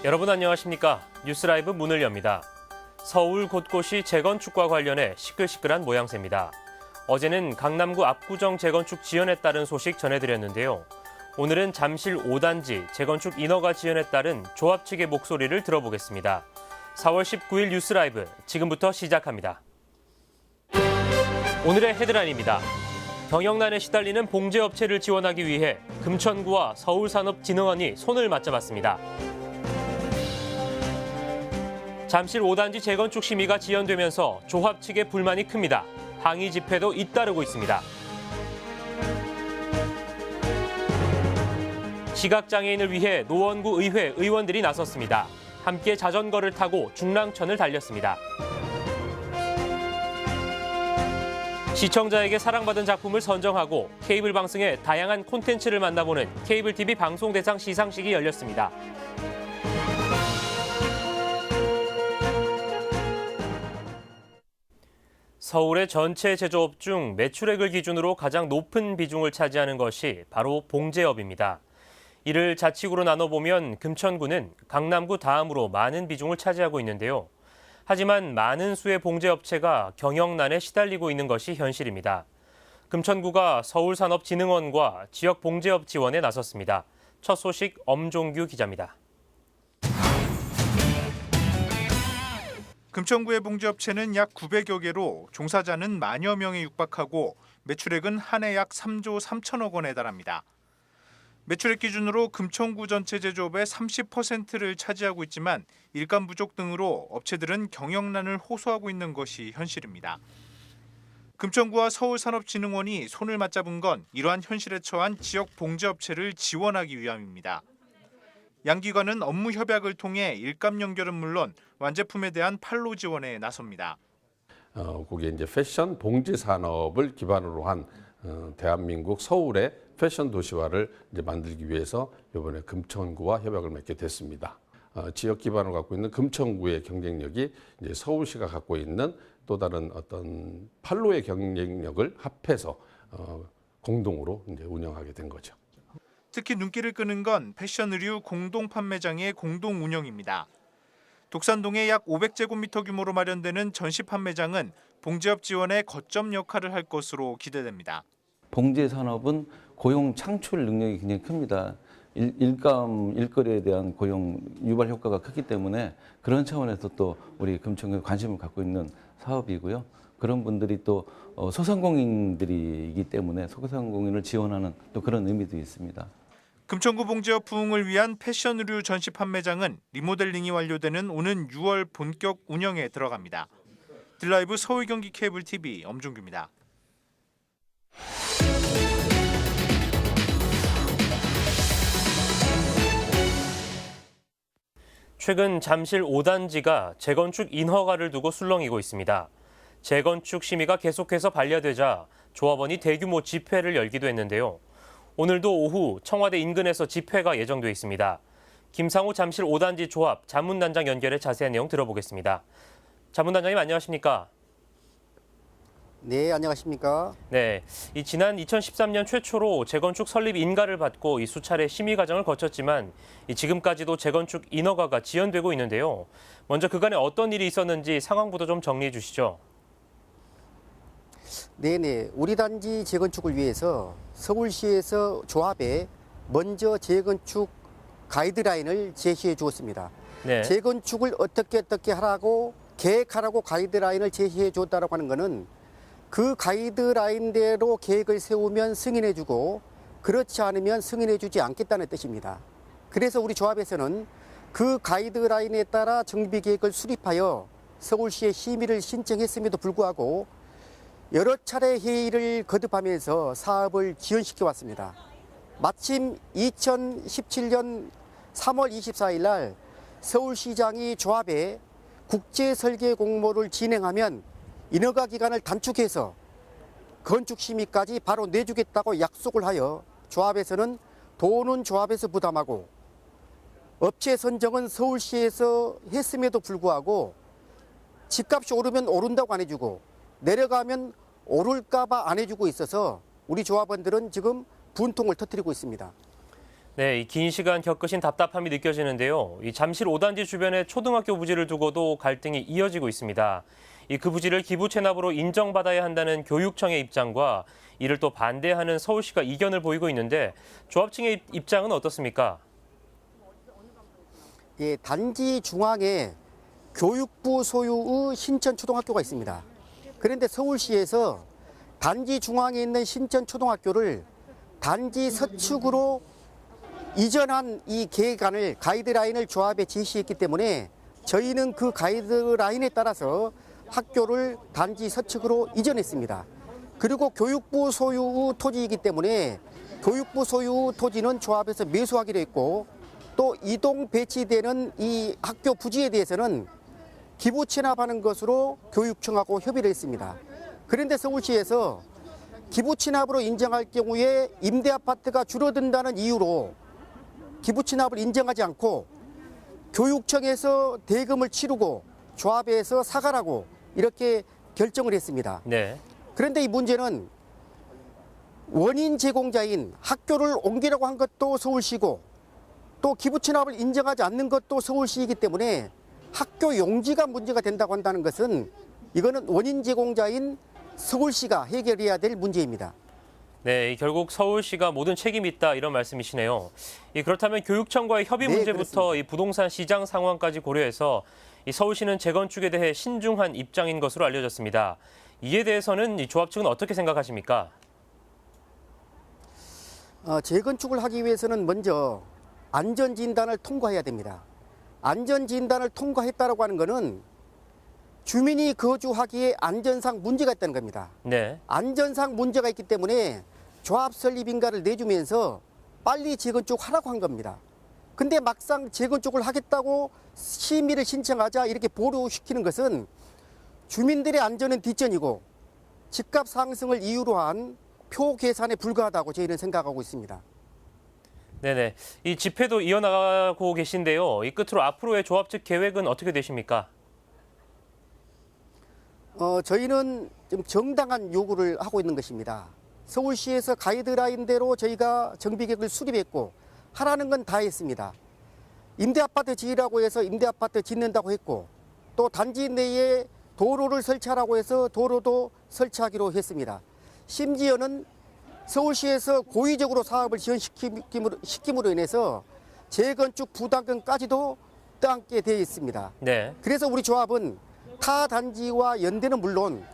여러분 안녕하십니까? 뉴스라이브 문을 엽니다. 서울 곳곳이 재건축과 관련해 시끌시끌한 모양새입니다. 어제는 강남구 압구정 재건축 지연에 따른 소식 전해드렸는데요. 오늘은 잠실 5단지 재건축 인허가 지연에 따른 조합 측의 목소리를 들어보겠습니다. 4월 19일 뉴스라이브 지금부터 시작합니다. 오늘의 헤드라인입니다. 경영난에 시달리는 봉제업체를 지원하기 위해 금천구와 서울산업진흥원이 손을 맞잡았습니다. 잠실 5단지 재건축 심의가 지연되면서 조합 측의 불만이 큽니다. 항의 집회도 잇따르고 있습니다. 시각장애인을 위해 노원구 의회 의원들이 나섰습니다. 함께 자전거를 타고 중랑천을 달렸습니다. 시청자에게 사랑받은 작품을 선정하고 케이블 방송의 다양한 콘텐츠를 만나보는 케이블 TV 방송 대상 시상식이 열렸습니다. 서울의 전체 제조업 중 매출액을 기준으로 가장 높은 비중을 차지하는 것이 바로 봉제업입니다. 이를 자치구로 나눠보면 금천구는 강남구 다음으로 많은 비중을 차지하고 있는데요. 하지만 많은 수의 봉제업체가 경영난에 시달리고 있는 것이 현실입니다. 금천구가 서울산업진흥원과 지역 봉제업 지원에 나섰습니다. 첫 소식 엄종규 기자입니다. 금천구의 봉제업체는 약 900여 개로 종사자는 만여 명에 육박하고 매출액은 한 해 약 3조 3천억 원에 달합니다. 매출액 기준으로 금천구 전체 제조업의 30%를 차지하고 있지만 일감 부족 등으로 업체들은 경영난을 호소하고 있는 것이 현실입니다. 금천구와 서울산업진흥원이 손을 맞잡은 건 이러한 현실에 처한 지역 봉제업체를 지원하기 위함입니다. 양 기관은 업무 협약을 통해 일감 연결은 물론 완제품에 대한 판로 지원에 나섭니다. 거기에 이제 패션 봉제 산업을 기반으로 한 대한민국 서울의 패션 도시화를 이제 만들기 위해서 이번에 금천구와 협약을 맺게 됐습니다. 지역 기반을 갖고 있는 금천구의 경쟁력이 이제 서울시가 갖고 있는 또 다른 어떤 판로의 경쟁력을 합해서 공동으로 이제 운영하게 된 거죠. 특히 눈길을 끄는 건 패션 의류 공동 판매장의 공동 운영입니다. 독산동에 약 500제곱미터 규모로 마련되는 전시 판매장은 봉제업 지원의 거점 역할을 할 것으로 기대됩니다. 봉제 산업은 고용 창출 능력이 굉장히 큽니다. 일감, 일거리에 대한 고용 유발 효과가 크기 때문에 그런 차원에서 또 우리 금천구에 관심을 갖고 있는 사업이고요. 그런 분들이 또 소상공인들이기 때문에 소상공인을 지원하는 또 그런 의미도 있습니다. 금천구 봉제업 부흥을 위한 패션 의류 전시 판매장은 리모델링이 완료되는 오는 6월 본격 운영에 들어갑니다. 드라이브 서울 경기 케이블 TV 엄종규입니다. 최근 잠실 5단지가 재건축 인허가를 두고 술렁이고 있습니다. 재건축 심의가 계속해서 반려되자 조합원이 대규모 집회를 열기도 했는데요. 오늘도 오후 청와대 인근에서 집회가 예정돼 있습니다. 김상우 잠실 5단지 조합 자문단장 연결해 자세한 내용 들어보겠습니다. 자문단장님 안녕하십니까? 네, 안녕하십니까? 네, 지난 2013년 최초로 재건축 설립 인가를 받고 수차례 심의 과정을 거쳤지만 지금까지도 재건축 인허가가 지연되고 있는데요. 먼저 그간에 어떤 일이 있었는지 상황부터 좀 정리해 주시죠. 네네, 우리 단지 재건축을 위해서 서울시에서 조합에 먼저 재건축 가이드라인을 제시해 주었습니다. 네. 재건축을 어떻게 하라고 계획하라고 가이드라인을 제시해 줬다고 하는 것은 그 가이드라인대로 계획을 세우면 승인해 주고 그렇지 않으면 승인해 주지 않겠다는 뜻입니다. 그래서 우리 조합에서는 그 가이드라인에 따라 정비 계획을 수립하여 서울시에 심의를 신청했음에도 불구하고 여러 차례 회의를 거듭하면서 사업을 지연시켜 왔습니다. 마침 2017년 3월 24일 날 서울시장이 조합에 국제 설계 공모를 진행하면 인허가 기간을 단축해서 건축 심의까지 바로 내주겠다고 약속을 하여 조합에서는 돈은 조합에서 부담하고 업체 선정은 서울시에서 했음에도 불구하고 집값이 오르면 오른다고 안 해주고 내려가면 오를까 봐 안 해주고 있어서 우리 조합원들은 지금 분통을 터뜨리고 있습니다. 네, 이 긴 시간 겪으신 답답함이 느껴지는데요. 이 잠실 5단지 주변의 초등학교 부지를 두고도 갈등이 이어지고 있습니다. 그 부지를 기부 체납으로 인정받아야 한다는 교육청의 입장과 이를 또 반대하는 서울시가 이견을 보이고 있는데 조합 측의 입장은 어떻습니까? 예, 단지 중앙에 교육부 소유의 신천초등학교가 있습니다. 그런데 서울시에서 단지 중앙에 있는 신천초등학교를 단지 서축으로 이전한 이 계획안을 가이드라인을 조합에 제시했기 때문에 저희는 그 가이드라인에 따라서 학교를 단지 서축으로 이전했습니다. 그리고 교육부 소유 토지이기 때문에 교육부 소유 토지는 조합에서 매수하기로 했고 또 이동 배치되는 이 학교 부지에 대해서는 기부 체납하는 것으로 교육청하고 협의를 했습니다. 그런데 서울시에서 기부 체납으로 인정할 경우에 임대 아파트가 줄어든다는 이유로 기부 체납을 인정하지 않고 교육청에서 대금을 치르고 조합에서 사과라고 이렇게 결정을 했습니다. 네. 그런데 이 문제는 원인 제공자인 학교를 옮기라고 한 것도 서울시고 또 기부 체납을 인정하지 않는 것도 서울시이기 때문에 학교 용지가 문제가 된다고 한다는 것은 이거는 원인 제공자인 서울시가 해결해야 될 문제입니다. 네, 결국 서울시가 모든 책임이 있다 이런 말씀이시네요. 그렇다면 교육청과의 협의 네, 문제부터 그렇습니다. 이 부동산 시장 상황까지 고려해서 이 서울시는 재건축에 대해 신중한 입장인 것으로 알려졌습니다. 이에 대해서는 이 조합 측은 어떻게 생각하십니까? 재건축을 하기 위해서는 먼저 안전진단을 통과해야 됩니다. 안전진단을 통과했다고 하는 것은 주민이 거주하기에 안전상 문제가 있다는 겁니다. 네. 안전상 문제가 있기 때문에 조합 설립 인가를 내주면서 빨리 재건축 하라고 한 겁니다. 근데 막상 재건축을 하겠다고 심의를 신청하자 이렇게 보류시키는 것은 주민들의 안전은 뒷전이고 집값 상승을 이유로 한 표 계산에 불과하다고 저희는 생각하고 있습니다. 네네. 이 집회도 이어나가고 계신데요. 이 끝으로 앞으로의 조합 측 계획은 어떻게 되십니까? 저희는 좀 정당한 요구를 하고 있는 것입니다. 서울시에서 가이드라인대로 저희가 정비계획을 수립했고 하라는 건 다 했습니다. 임대아파트 지으라고 해서 임대아파트 짓는다고 했고 또 단지 내에 도로를 설치하라고 해서 도로도 설치하기로 했습니다. 심지어는 서울시에서 고의적으로 사업을 지연시킴으로 인해서 재건축 부담금까지도 떠안게 되어 있습니다. 네. 그래서 우리 조합은 타 단지와 연대는 물론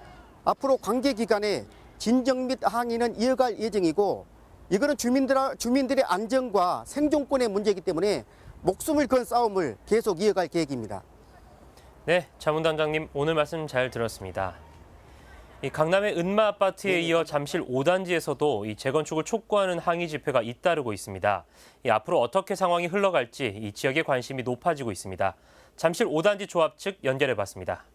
앞으로 관계기관의 진정 및 항의는 이어갈 예정이고 이거는 주민들의 안전과 생존권의 문제이기 때문에 목숨을 건 싸움을 계속 이어갈 계획입니다. 네, 자문단장님 오늘 말씀 잘 들었습니다. 이 강남의 은마 아파트에 이어 잠실 5단지에서도 이 재건축을 촉구하는 항의 집회가 잇따르고 있습니다. 앞으로 어떻게 상황이 흘러갈지 이 지역의 관심이 높아지고 있습니다. 잠실 5단지 조합 측 연결해봤습니다.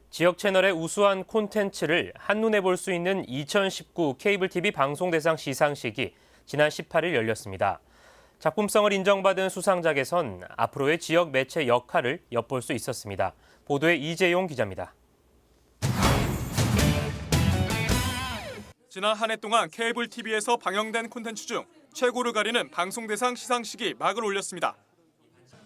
지역 채널의 우수한 콘텐츠를 한눈에 볼 수 있는 2019 케이블 TV 방송대상 시상식이 지난 18일 열렸습니다. 작품성을 인정받은 수상작에선 앞으로의 지역 매체 역할을 엿볼 수 있었습니다. 보도에 이재용 기자입니다. 지난 한 해 동안 케이블 TV에서 방영된 콘텐츠 중 최고를 가리는 방송대상 시상식이 막을 올렸습니다.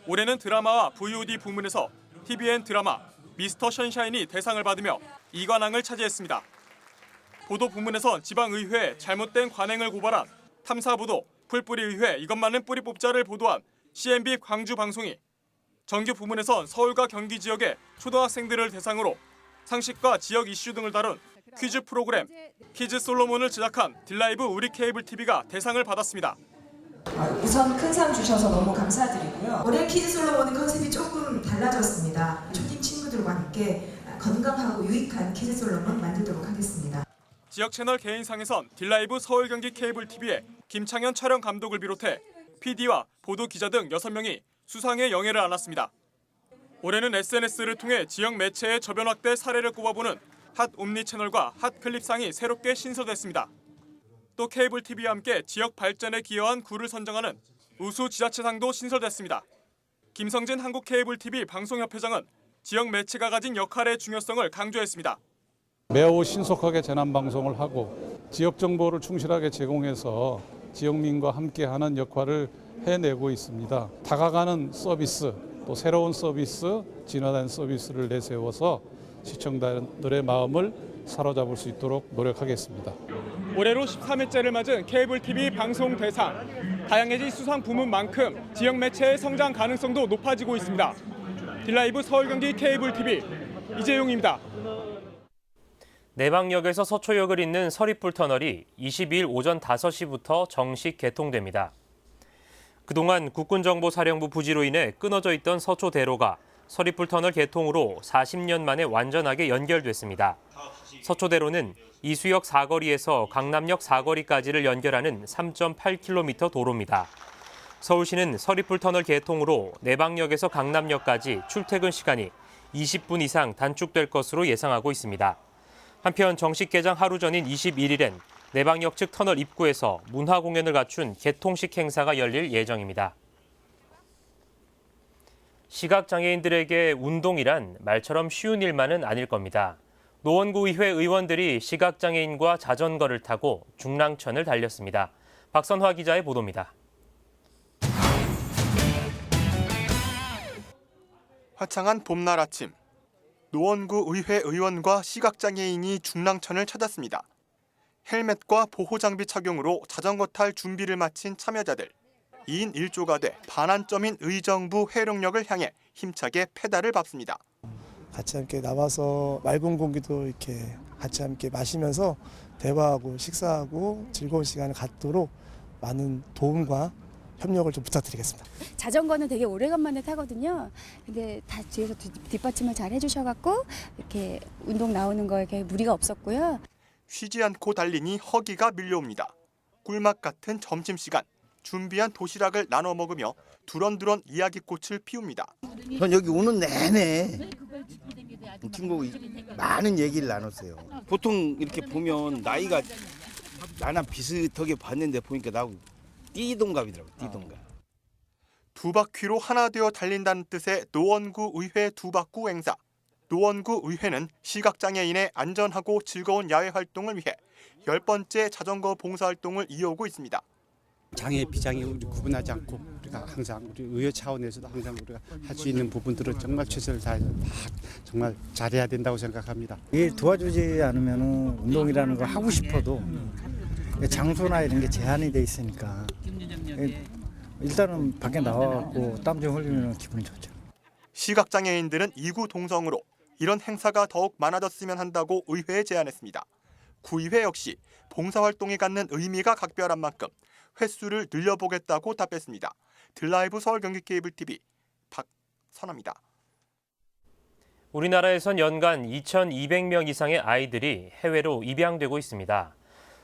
올해는 드라마와 VOD 부문에서 TVN 드라마 미스터 션샤인이 대상을 받으며 2관왕을 차지했습니다. 보도 부문에선 지방의회에 잘못된 관행을 고발한 탐사보도, 풀뿌리의회 이것만은 뿌리 뽑자를 보도한 CNB 광주방송이, 정규 부문에선 서울과 경기 지역의 초등학생들을 대상으로 상식과 지역 이슈 등을 다룬 퀴즈 프로그램 키즈 솔로몬을 제작한 딜라이브 우리 케이블 TV가 대상을 받았습니다. 우선 큰 상 주셔서 너무 감사드리고요. 올해 키즈 솔로몬은 컨셉이 조금 달라졌습니다. 초딩 친구들과 함께 건강하고 유익한 키즈 솔로몬 만들도록 하겠습니다. 지역 채널 개인상에선 딜라이브 서울 경기 케이블 TV의 김창현 촬영 감독을 비롯해 PD와 보도 기자 등 6명이 수상의 영예를 안았습니다. 올해는 SNS를 통해 지역 매체의 저변 확대 사례를 꼽아보는 핫 옴니 채널과 핫 클립상이 새롭게 신설됐습니다. 또 케이블 TV와 함께 지역 발전에 기여한 구를 선정하는 우수 지자체상도 신설됐습니다. 김성진 한국 케이블 TV 방송협회장은 지역 매체가 가진 역할의 중요성을 강조했습니다. 매우 신속하게 재난 방송을 하고 지역 정보를 충실하게 제공해서 지역민과 함께하는 역할을 해내고 있습니다. 다가가는 서비스, 또 새로운 서비스, 진화된 서비스를 내세워서 시청자들의 마음을 사로잡을 수 있도록 노력하겠습니다. 올해로 13회째를 맞은 케이블 TV 방송 대상. 다양해진 수상 부문만큼 지역 매체의 성장 가능성도 높아지고 있습니다. 딜라이브 서울 경기 케이블 TV 이재용입니다. 내방역에서 서초역을 잇는 서리풀 터널이 22일 오전 5시부터 정식 개통됩니다. 그동안 국군정보사령부 부지로 인해 끊어져 있던 서초대로가 서리풀 터널 개통으로 40년 만에 완전하게 연결됐습니다. 서초대로는 이수역 사거리에서 강남역 사거리까지를 연결하는 3.8km 도로입니다. 서울시는 서리풀 터널 개통으로 내방역에서 강남역까지 출퇴근 시간이 20분 이상 단축될 것으로 예상하고 있습니다. 한편 정식 개장 하루 전인 21일엔 내방역 측 터널 입구에서 문화 공연을 갖춘 개통식 행사가 열릴 예정입니다. 시각장애인들에게 운동이란 말처럼 쉬운 일만은 아닐 겁니다. 노원구의회 의원들이 시각장애인과 자전거를 타고 중랑천을 달렸습니다. 박선화 기자의 보도입니다. 화창한 봄날 아침. 노원구 의회 의원과 시각장애인이 중랑천을 찾았습니다. 헬멧과 보호장비 착용으로 자전거 탈 준비를 마친 참여자들. 2인 1조가 돼 반환점인 의정부 회룡역을 향해 힘차게 페달을 밟습니다. 같이 함께 나와서 맑은 공기도 이렇게 같이 함께 마시면서 대화하고 식사하고 즐거운 시간을 갖도록 많은 도움과 협력을 좀 부탁드리겠습니다. 자전거는 되게 오래간만에 타거든요. 근데 다 뒤에서 뒷받침을 잘 해주셔갖고 이렇게 운동 나오는 거에 무리가 없었고요. 쉬지 않고 달리니 허기가 밀려옵니다. 꿀맛 같은 점심시간. 준비한 도시락을 나눠 먹으며 두런두런 이야기꽃을 피웁니다. 전 여기 오는 내내 친구 많은 얘기를 나눴어요. 보통 이렇게 보면 나이가 나랑 비슷하게 봤는데 보니까 나하고 띠동갑이더라고요. 띠동갑. 두 바퀴로 하나 되어 달린다는 뜻의 노원구 의회 두바꾸 행사. 노원구 의회는 시각장애인의 안전하고 즐거운 야외 활동을 위해 10번째 자전거 봉사활동을 이어오고 있습니다. 장애 비장애 구분하지 않고 우리가 항상 우리 의회 차원에서도 항상 우리가 할 수 있는 부분들은 정말 최선을 다해서 정말 잘해야 된다고 생각합니다. 이 도와주지 않으면 운동이라는 걸 하고 싶어도 장소나 이런 게 제한이 돼 있으니까 일단은 밖에 나와갖고 땀 좀 흘리면 기분이 좋죠. 시각장애인들은 이구 동성으로 이런 행사가 더욱 많아졌으면 한다고 의회에 제안했습니다. 구의회 역시 봉사활동이 갖는 의미가 각별한 만큼 횟수를 늘려보겠다고 답했습니다. 딜라이브 서울 경기 케이블 TV 박선아입니다. 우리나라에선 연간 2,200명 이상의 아이들이 해외로 입양되고 있습니다.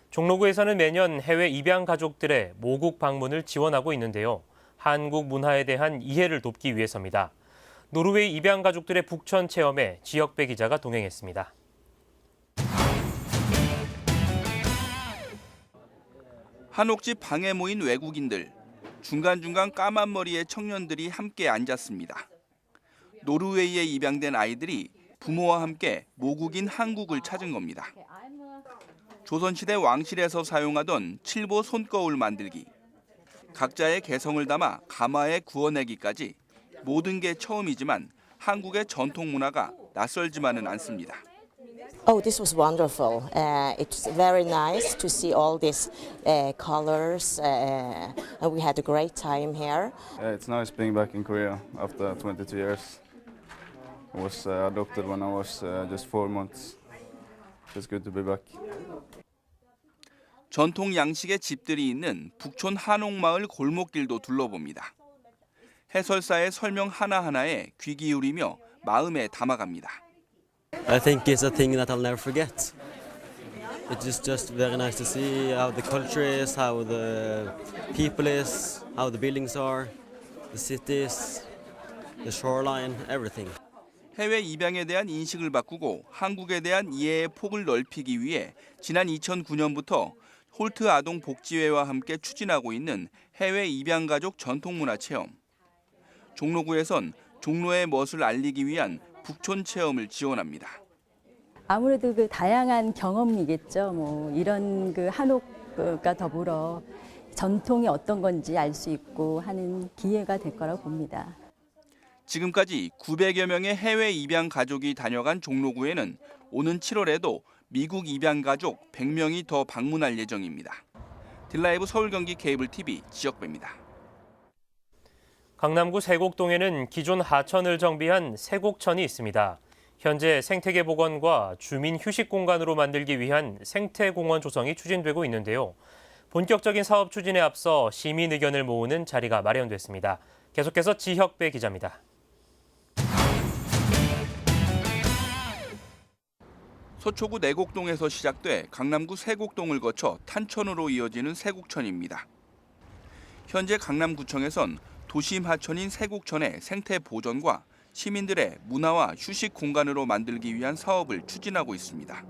종로구에서는 매년 해외 입양 가족들의 모국 방문을 지원하고 있는데요. 한국 문화에 대한 이해를 돕기 위해서입니다. 노르웨이 입양 가족들의 북촌 체험에 지역배 기자가 동행했습니다. 한옥집 방에 모인 외국인들, 중간중간 까만 머리의 청년들이 함께 앉았습니다. 노르웨이에 입양된 아이들이 부모와 함께 모국인 한국을 찾은 겁니다. 조선시대 왕실에서 사용하던 칠보 손거울 만들기, 각자의 개성을 담아 가마에 구워내기까지 모든 게 처음이지만 한국의 전통 문화가 낯설지만은 않습니다. Oh, this was wonderful. It's very nice to see all these colors. And we had a great time here. It's nice being back in Korea after 22 years. I was adopted when I was just 4 months. It's good to be back. 전통 양식의 집들이 있는 북촌 한옥마을 골목길도 둘러봅니다. 해설사의 설명 하나하나에 귀 기울이며 마음에 담아갑니다. I think it's a thing that I'll never forget. It's just very nice to see how the culture is, how the people is, how the buildings are, the cities, the shoreline, everything. 해외 입양에 대한 인식을 바꾸고 한국에 대한 이해의 폭을 넓히기 위해 지난 2009년부터 홀트 아동 복지회와 함께 추진하고 있는 해외 입양 가족 전통문화 체험. 종로구에선 종로의 멋을 알리기 위한 북촌 체험을 지원합니다. 아무래도 그 다양한 경험이겠죠. 뭐 이런 그 한옥과 더불어 전통이 어떤 건지 알 수 있고 하는 기회가 될 거라고 봅니다. 지금까지 900여 명의 해외 입양 가족이 다녀간 종로구에는 오는 7월에도 미국 입양 가족 100명이 더 방문할 예정입니다. 딜라이브 서울 경기 케이블 TV 지역배입니다. 강남구 세곡동에는 기존 하천을 정비한 세곡천이 있습니다. 현재 생태계 복원과 주민 휴식 공간으로 만들기 위한 생태공원 조성이 추진되고 있는데요. 본격적인 사업 추진에 앞서 시민 의견을 모으는 자리가 마련됐습니다. 계속해서 지혁배 기자입니다. 서초구 내곡동에서 시작돼 강남구 세곡동을 거쳐 탄천으로 이어지는 세곡천입니다. 현재 강남구청에선 도심 하천인 세곡천의 생태 보존과 시민들의 문화와 휴식 공간으로 만들기 위한 사업을 추진하고 있습니다.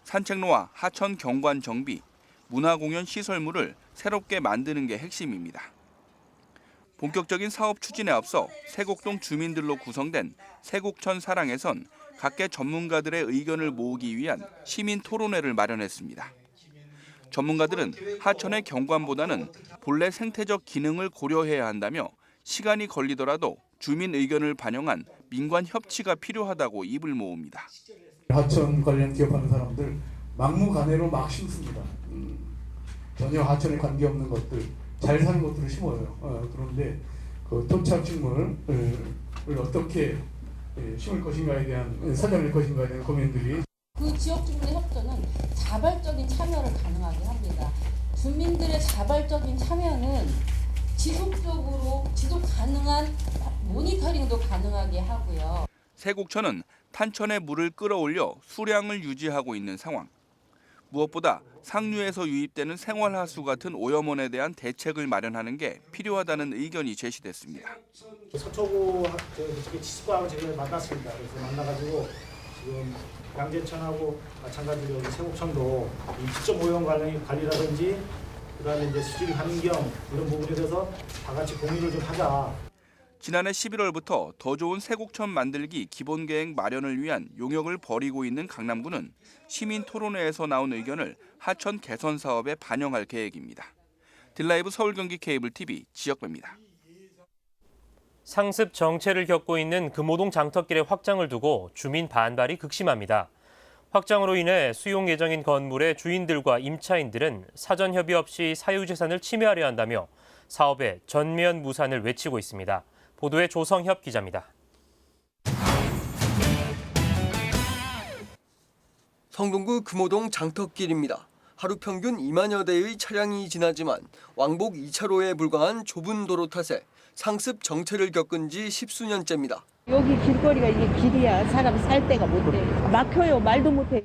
산책로와 하천 경관 정비, 문화공연 시설물을 새롭게 만드는 게 핵심입니다. 본격적인 사업 추진에 앞서 세곡동 주민들로 구성된 세곡천 사랑에선 각계 전문가들의 의견을 모으기 위한 시민 토론회를 마련했습니다. 전문가들은 하천의 경관보다는 본래 생태적 기능을 고려해야 한다며 시간이 걸리더라도 주민 의견을 반영한 민관 협치가 필요하다고 입을 모읍니다. 하천 관련 기업하는 사람들 막무가내로 막 심습니다. 전혀 하천에 관계없는 것들, 잘 사는 것들을 심어요. 그런데 그 토착식물을 어떻게 심을 것인가에 대한 살려낼 것인가에 대한 고민들이 그 지역 주민의 협조는 자발적인 참여를 가능하게 합니다. 주민들의 자발적인 참여는 지속 가능한 모니터링도 가능하게 하고요. 세곡천은 탄천의 물을 끌어올려 수량을 유지하고 있는 상황. 무엇보다 상류에서 유입되는 생활하수 같은 오염원에 대한 대책을 마련하는 게 필요하다는 의견이 제시됐습니다. 서초구 지식과하고 지금 만났습니다. 그래서 만나가지고 지금 양재천하고 마찬가지로 여기 세곡천도 이 지적 오염 관리라든지 그다음에 이제 수질 환경 이런 부분에 대해서 다 같이 공유를 좀 하자. 지난해 11월부터 더 좋은 세곡천 만들기 기본계획 마련을 위한 용역을 벌이고 있는 강남구는 시민 토론회에서 나온 의견을 하천 개선 사업에 반영할 계획입니다. 딜라이브 서울 경기 케이블 TV 지역배입니다. 상습 정체를 겪고 있는 금호동 장터길의 확장을 두고 주민 반발이 극심합니다. 확장으로 인해 수용 예정인 건물의 주인들과 임차인들은 사전 협의 없이 사유재산을 침해하려 한다며 사업의 전면 무산을 외치고 있습니다. 보도에 조성협 기자입니다. 성동구 금호동 장터길입니다. 하루 평균 2만여 대의 차량이 지나지만 왕복 2차로에 불과한 좁은 도로 탓에 상습 정체를 겪은 지 10수년째입니다. 여기 길거리가 이게 길이야. 사람 살 데가 못 돼. 막혀요. 말도 못 해.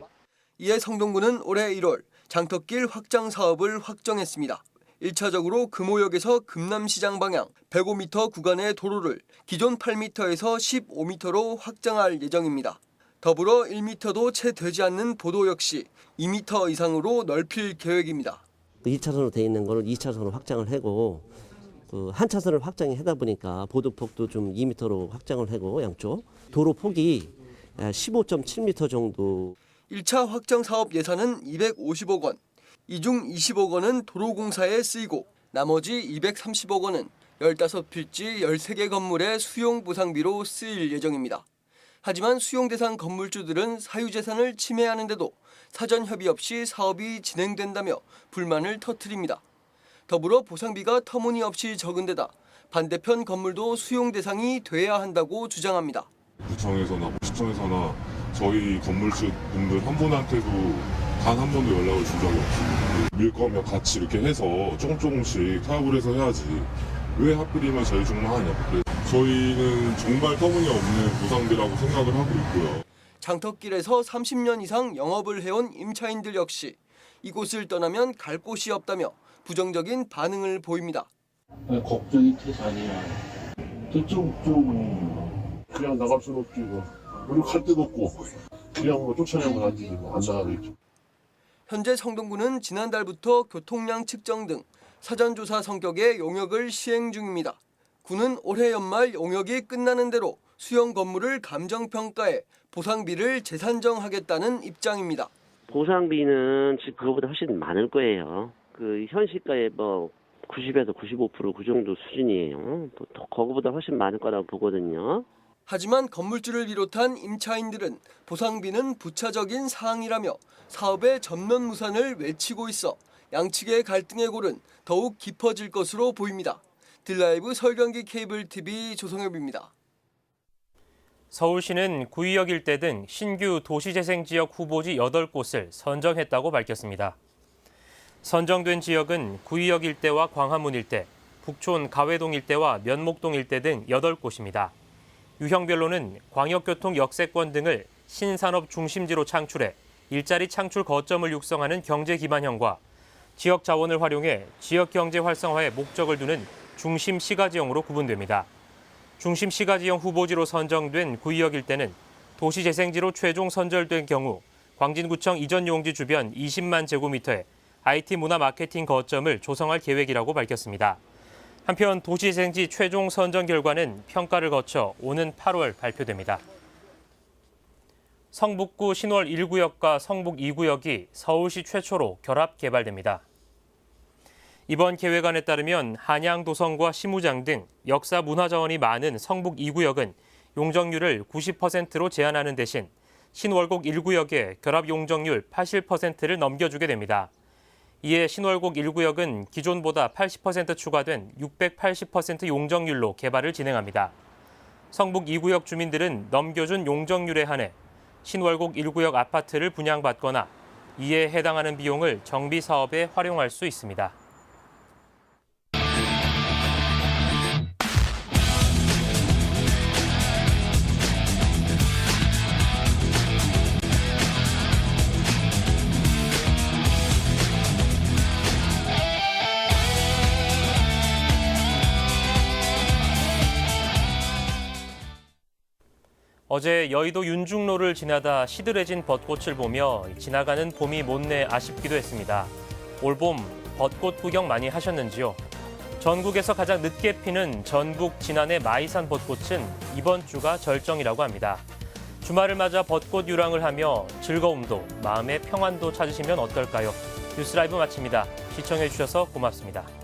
이에 성동구는 올해 1월 장터길 확장 사업을 확정했습니다. 1차적으로 금호역에서 금남시장 방향 105m 구간의 도로를 기존 8m에서 15m로 확장할 예정입니다. 더불어 1m도 채 되지 않는 보도 역시 2m 이상으로 넓힐 계획입니다. 2차선으로 돼 있는 거를 2차선으로 확장을 하고 한 차선을 확장하다 보니까 보도폭도 좀 2m로 확장을 하고 양쪽 도로 폭이 15.7m 정도. 1차 확장 사업 예산은 250억 원. 이 중 20억 원은 도로공사에 쓰이고 나머지 230억 원은 15필지 13개 건물의 수용 보상비로 쓰일 예정입니다. 하지만 수용 대상 건물주들은 사유재산을 침해하는데도 사전 협의 없이 사업이 진행된다며 불만을 터뜨립니다. 더불어 보상비가 터무니없이 적은 데다 반대편 건물도 수용 대상이 돼야 한다고 주장합니다. 구청에서나 시청에서나 저희 건물주 분들 한 분한테도 단 한 번도 연락을 준 적이 없습니다. 밀 거면 같이 이렇게 해서 조금씩 타협을 해서 해야지 왜 하필이면 저희 쪽만 하냐고. 저희는 정말 터무니없는 보상비라고 생각을 하고 있고요. 장터길에서 30년 이상 영업을 해온 임차인들 역시 이곳을 떠나면 갈 곳이 없다며 부정적인 반응을 보입니다. 걱정이 태산이야. 좀 그냥 나갈 수는 없지 뭐. 그리고 갈 데도 없고 그냥 뭐 쫓아내면 안 되지 뭐. 안 나가겠지. 현재 성동구는 지난달부터 교통량 측정 등 사전조사 성격의 용역을 시행 중입니다. 구는 올해 연말 용역이 끝나는 대로 수용 건물을 감정평가해 보상비를 재산정하겠다는 입장입니다. 보상비는 지금 그거보다 훨씬 많을 거예요. 그 현시가의 90에서 95% 그 정도 수준이에요. 그거보다 훨씬 많을 거라고 보거든요. 하지만 건물주를 비롯한 임차인들은 보상비는 부차적인 사항이라며 사업의 전면 무산을 외치고 있어 양측의 갈등의 골은 더욱 깊어질 것으로 보입니다. 딜라이브 서울경기 케이블TV 조성엽입니다. 서울시는 구의역 일대 등 신규 도시재생지역 후보지 8곳을 선정했다고 밝혔습니다. 선정된 지역은 구의역 일대와 광화문 일대, 북촌 가회동 일대와 면목동 일대 등 8곳입니다. 유형별로는 광역교통 역세권 등을 신산업 중심지로 창출해 일자리 창출 거점을 육성하는 경제 기반형과 지역 자원을 활용해 지역 경제 활성화에 목적을 두는 중심 시가지형으로 구분됩니다. 중심 시가지형 후보지로 선정된 구의역 일대는 도시재생지로 최종 선정된 경우 광진구청 이전 용지 주변 20만 제곱미터의 IT 문화 마케팅 거점을 조성할 계획이라고 밝혔습니다. 한편 도시재생지 최종 선정 결과는 평가를 거쳐 오는 8월 발표됩니다. 성북구 신월 1구역과 성북 2구역이 서울시 최초로 결합 개발됩니다. 이번 계획안에 따르면 한양도성과 시무장 등 역사 문화자원이 많은 성북 2구역은 용적률을 90%로 제한하는 대신 신월곡 1구역에 결합 용적률 80%를 넘겨주게 됩니다. 이에 신월곡 1구역은 기존보다 80% 추가된 680% 용적률로 개발을 진행합니다. 성북 2구역 주민들은 넘겨준 용적률에 한해 신월곡 1구역 아파트를 분양받거나 이에 해당하는 비용을 정비 사업에 활용할 수 있습니다. 어제 여의도 윤중로를 지나다 시들해진 벚꽃을 보며 지나가는 봄이 못내 아쉽기도 했습니다. 올봄 벚꽃 구경 많이 하셨는지요? 전국에서 가장 늦게 피는 전북 진안의 마이산 벚꽃은 이번 주가 절정이라고 합니다. 주말을 맞아 벚꽃 유랑을 하며 즐거움도 마음의 평안도 찾으시면 어떨까요? 뉴스라이브 마칩니다. 시청해주셔서 고맙습니다.